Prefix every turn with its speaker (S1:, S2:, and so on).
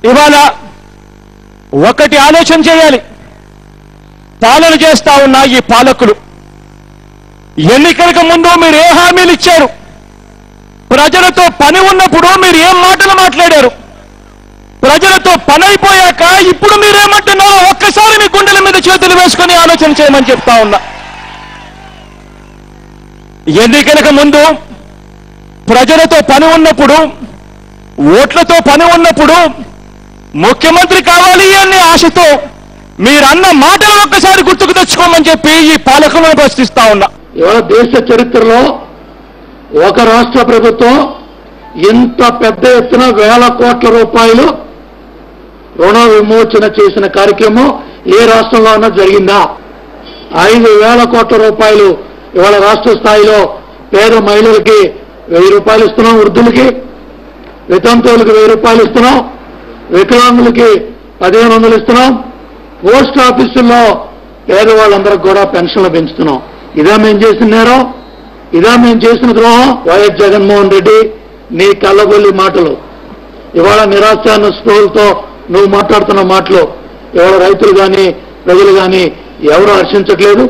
S1: ఇవాళ ఒకటి ఆలోచన చేయాలి. పాలన చేస్తా ఉన్న ఈ పాలకులు ఎన్నికలకు ముందు మీరు ఏ హామీలు ఇచ్చారు? ప్రజలతో పని ఉన్నప్పుడు మీరు ఏం మాటలు మాట్లాడారు? ప్రజలతో పని అయిపోయాక ఇప్పుడు మీరేమంటున్నారో ఒక్కసారి మీ గుండెల మీద చేతులు వేసుకొని ఆలోచన చేయమని చెప్తా ఉన్నా. ఎన్నికలకు ముందు ప్రజలతో పని ఉన్నప్పుడు, ఓట్లతో పని ఉన్నప్పుడు ముఖ్యమంత్రి కావాలి అనే ఆశతో మీరన్న మాటలు ఒక్కసారి గుర్తుకు తెచ్చుకోమని చెప్పి ఈ పాలకులను ప్రశ్నిస్తా ఉన్నా.
S2: దేశ చరిత్రలో ఒక రాష్ట్ర ప్రభుత్వం ఇంత పెద్ద ఎత్తున వేల కోట్ల రూపాయలు రుణ విమోచన చేసిన కార్యక్రమం ఏ రాష్ట్రంలో అన్నా జరిగిందా? 5,000 కోట్ల రూపాయలు ఇవాళ రాష్ట్ర స్థాయిలో పేద మహిళలకి 1,000 రూపాయలు ఇస్తున్నాం, వృద్ధులకి వితంతువులకి 1,000 రూపాయలు ఇస్తున్నాం, వికలాంగులకి 1,500 ఇస్తున్నాం, పోస్ట్ ఆఫీసుల్లో పేదవాళ్ళందరికీ కూడా పెన్షన్లు పెంచుతున్నాం. ఇదా మేము చేసిన నేరం? ఇదా మేము చేసిన ద్రోహం? వైఎస్ జగన్మోహన్ రెడ్డి నీ కళ్ళబొల్లి మాటలు, ఇవాళ నిరాశ స్పృహలతో నువ్వు మాట్లాడుతున్న మాటలు ఇవాళ రైతులు కానీ ప్రజలు కానీ ఎవరు హర్షించట్లేదు.